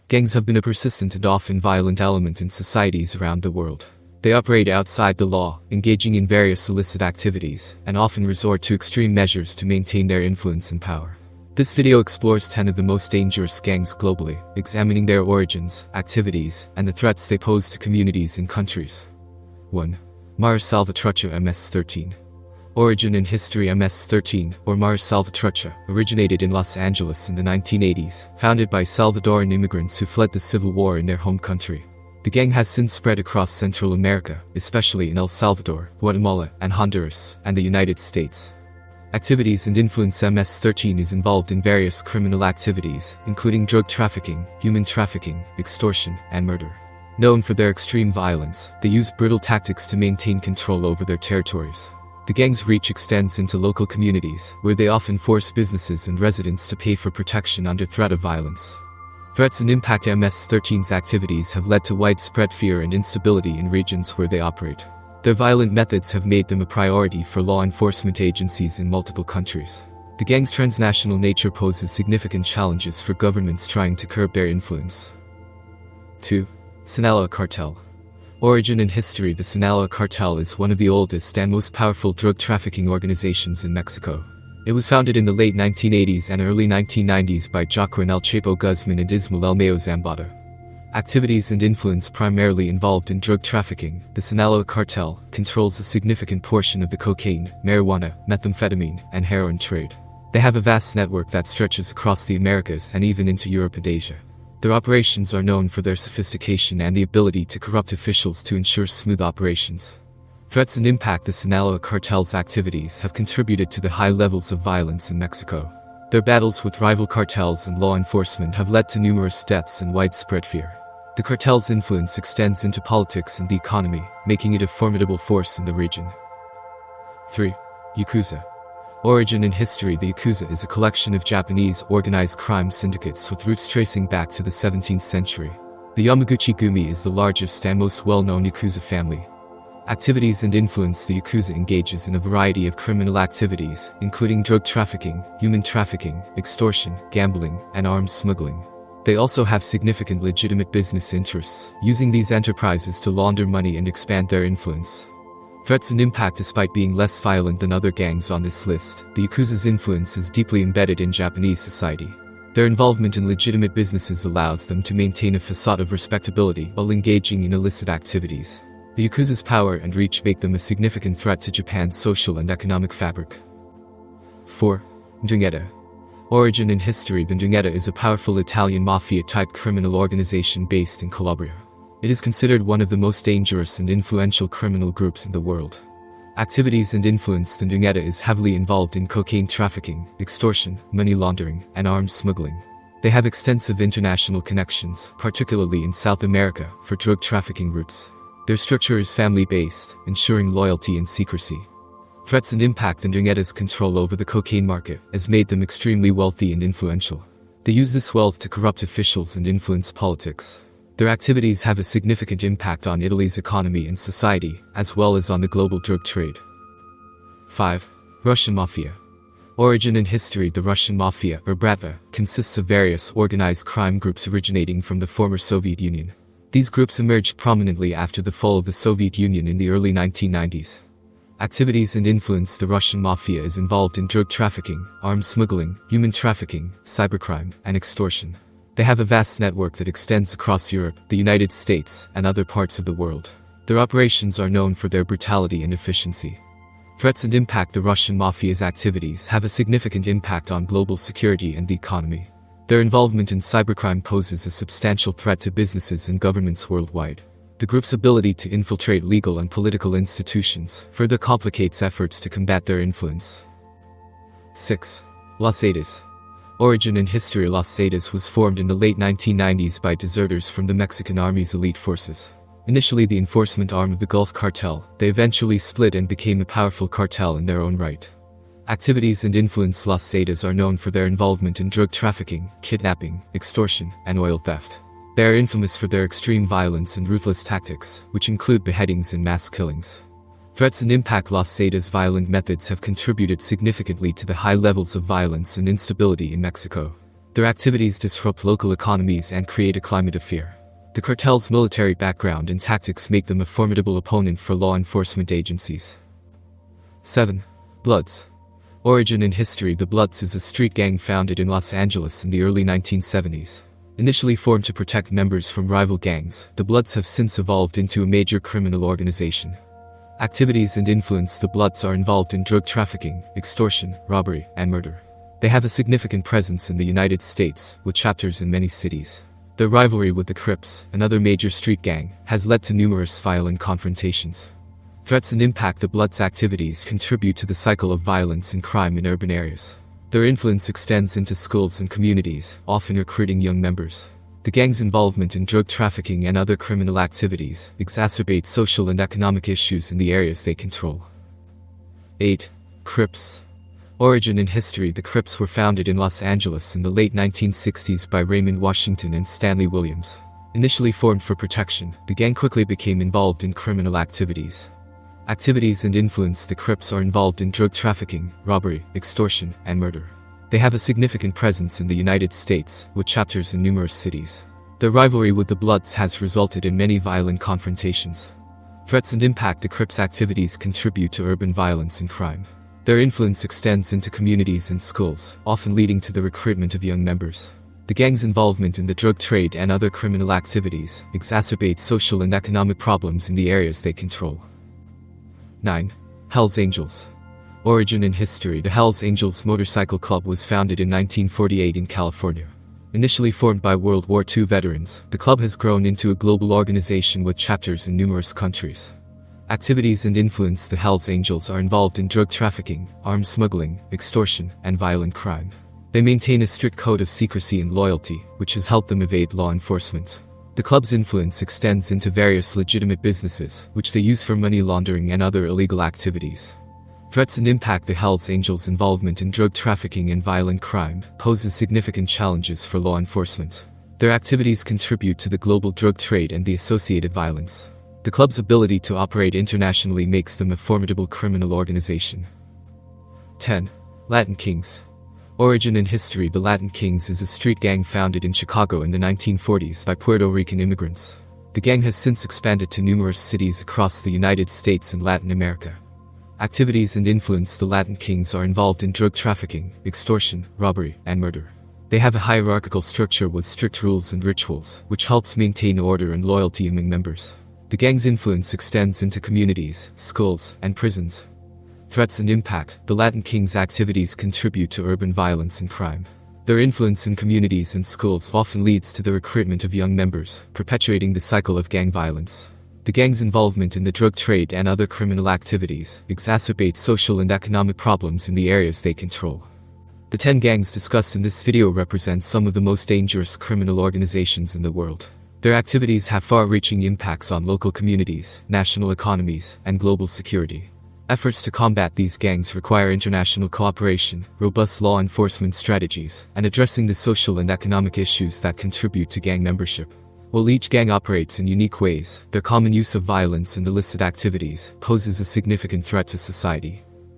Gangs have been a persistent and often violent element in societies around the world. They operate outside the law, engaging in various illicit activities, and often resort to extreme measures to maintain their influence and power. This video explores 10 of the most dangerous gangs globally, examining their origins, activities, and the threats they pose to communities and countries. 1. Mars Salvatrucha MS-13. Origin and history. MS-13, or Mars Salvatrucha, originated in Los Angeles in the 1980s, founded by Salvadoran immigrants who fled the civil war in their home country. The gang has since spread across Central America, especially in El Salvador, Guatemala, and Honduras, and the United States. Activities and influence. MS-13 is involved in various criminal activities, including drug trafficking, human trafficking, extortion, and murder. Known for their extreme violence, they use brutal tactics to maintain control over their territories. The gang's reach extends into local communities, where they often force businesses and residents to pay for protection under threat of violence. Threats and impact. MS-13's activities have led to widespread fear and instability in regions where they operate. Their violent methods have made them a priority for law enforcement agencies in multiple countries. The gang's transnational nature poses significant challenges for governments trying to curb their influence. 2. Sinaloa Cartel. Origin and history. The Sinaloa Cartel is one of the oldest and most powerful drug trafficking organizations in Mexico. It was founded in the late 1980s and early 1990s by Joaquin El Chapo Guzman and Ismael El Mayo Zambada. Activities and influence. Primarily involved in drug trafficking, the Sinaloa Cartel controls a significant portion of the cocaine, marijuana, methamphetamine, and heroin trade. They have a vast network that stretches across the Americas and even into Europe and Asia. Their operations are known for their sophistication and the ability to corrupt officials to ensure smooth operations. Threats and impact. The Sinaloa Cartel's activities have contributed to the high levels of violence in Mexico. Their battles with rival cartels and law enforcement have led to numerous deaths and widespread fear. The cartel's influence extends into politics and the economy, making it a formidable force in the region. 3. Yakuza. Origin and history. The Yakuza is a collection of Japanese organized crime syndicates with roots tracing back to the 17th century. The Yamaguchi-gumi is the largest and most well-known Yakuza family. Activities and influence. The Yakuza engages in a variety of criminal activities, including drug trafficking, human trafficking, extortion, gambling, and arms smuggling. They also have significant legitimate business interests, using these enterprises to launder money and expand their influence. Threats and impact. Despite being less violent than other gangs on this list, the Yakuza's influence is deeply embedded in Japanese society. Their involvement in legitimate businesses allows them to maintain a facade of respectability while engaging in illicit activities. The Yakuza's power and reach make them a significant threat to Japan's social and economic fabric. 4. Ndrangheta. Origin and history. The Ndrangheta is a powerful Italian mafia-type criminal organization based in Calabria. It is considered one of the most dangerous and influential criminal groups in the world. Activities and influence. The Ndrangheta is heavily involved in cocaine trafficking, extortion, money laundering, and arms smuggling. They have extensive international connections, particularly in South America, for drug trafficking routes. Their structure is family-based, ensuring loyalty and secrecy. Threats and impact. The Ndrangheta's control over the cocaine market has made them extremely wealthy and influential. They use this wealth to corrupt officials and influence politics. Their activities have a significant impact on Italy's economy and society, as well as on the global drug trade. 5. Russian Mafia. Origin and history. The Russian Mafia, or Bratva, consists of various organized crime groups originating from the former Soviet Union. These groups emerged prominently after the fall of the Soviet Union in the early 1990s. Activities and influence. The Russian Mafia is involved in drug trafficking, arms smuggling, human trafficking, cybercrime, and extortion. They have a vast network that extends across Europe, the United States, and other parts of the world. Their operations are known for their brutality and efficiency. Threats and impact. The Russian Mafia's activities have a significant impact on global security and the economy. Their involvement in cybercrime poses a substantial threat to businesses and governments worldwide. The group's ability to infiltrate legal and political institutions further complicates efforts to combat their influence. 6. Los Zetas. Origin and history. Los Zetas was formed in the late 1990s by deserters from the Mexican Army's elite forces. Initially the enforcement arm of the Gulf Cartel, they eventually split and became a powerful cartel in their own right. Activities and influence. Los Zetas are known for their involvement in drug trafficking, kidnapping, extortion, and oil theft. They are infamous for their extreme violence and ruthless tactics, which include beheadings and mass killings. Threats and impact. Los Zetas' violent methods have contributed significantly to the high levels of violence and instability in Mexico. Their activities disrupt local economies and create a climate of fear. The cartel's military background and tactics make them a formidable opponent for law enforcement agencies. 7. Bloods. Origin and history. The Bloods is a street gang founded in Los Angeles in the early 1970s. Initially formed to protect members from rival gangs, the Bloods have since evolved into a major criminal organization. Activities and influence. The Bloods are involved in drug trafficking, extortion, robbery, and murder. They have a significant presence in the United States, with chapters in many cities. Their rivalry with the Crips, another major street gang, has led to numerous violent confrontations. Threats and impact. The Bloods' activities contribute to the cycle of violence and crime in urban areas. Their influence extends into schools and communities, often recruiting young members. The gang's involvement in drug trafficking and other criminal activities exacerbates social and economic issues in the areas they control. 8. Crips. Origin and history. The Crips were founded in Los Angeles in the late 1960s by Raymond Washington and Stanley Williams. Initially formed for protection, the gang quickly became involved in criminal activities. Activities and influence. The Crips are involved in drug trafficking, robbery, extortion, and murder. They have a significant presence in the United States, with chapters in numerous cities. Their rivalry with the Bloods has resulted in many violent confrontations. Threats and impact. The Crips' activities contribute to urban violence and crime. Their influence extends into communities and schools, often leading to the recruitment of young members. The gang's involvement in the drug trade and other criminal activities exacerbates social and economic problems in the areas they control. 9. Hells Angels. Origin and history. The Hells Angels motorcycle club was founded in 1948 in California. Initially formed by World War II veterans, the club has grown into a global organization with chapters in numerous countries. Activities and influence. The Hells Angels are involved in drug trafficking, arms smuggling, extortion, and violent crime. They maintain a strict code of secrecy and loyalty, which has helped them evade law enforcement. The club's influence extends into various legitimate businesses, which they use for money laundering and other illegal activities. Threats and impact. The Hells Angels' involvement in drug trafficking and violent crime poses significant challenges for law enforcement. Their activities contribute to the global drug trade and the associated violence. The club's ability to operate internationally makes them a formidable criminal organization. 10. Latin Kings. Origin and history. The Latin Kings is a street gang founded in Chicago in the 1940s by Puerto Rican immigrants. The gang has since expanded to numerous cities across the United States and Latin America. Activities and influence. The Latin Kings are involved in drug trafficking, extortion, robbery, and murder. They have a hierarchical structure with strict rules and rituals, which helps maintain order and loyalty among members. The gang's influence extends into communities, schools, and prisons. Threats and impact. The Latin Kings' activities contribute to urban violence and crime. Their influence in communities and schools often leads to the recruitment of young members, perpetuating the cycle of gang violence. The gang's involvement in the drug trade and other criminal activities exacerbates social and economic problems in the areas they control. The 10 gangs discussed in this video represent some of the most dangerous criminal organizations in the world. Their activities have far-reaching impacts on local communities, national economies, and global security. Efforts to combat these gangs require international cooperation, robust law enforcement strategies, and addressing the social and economic issues that contribute to gang membership. While each gang operates in unique ways, their common use of violence and illicit activities poses a significant threat to society.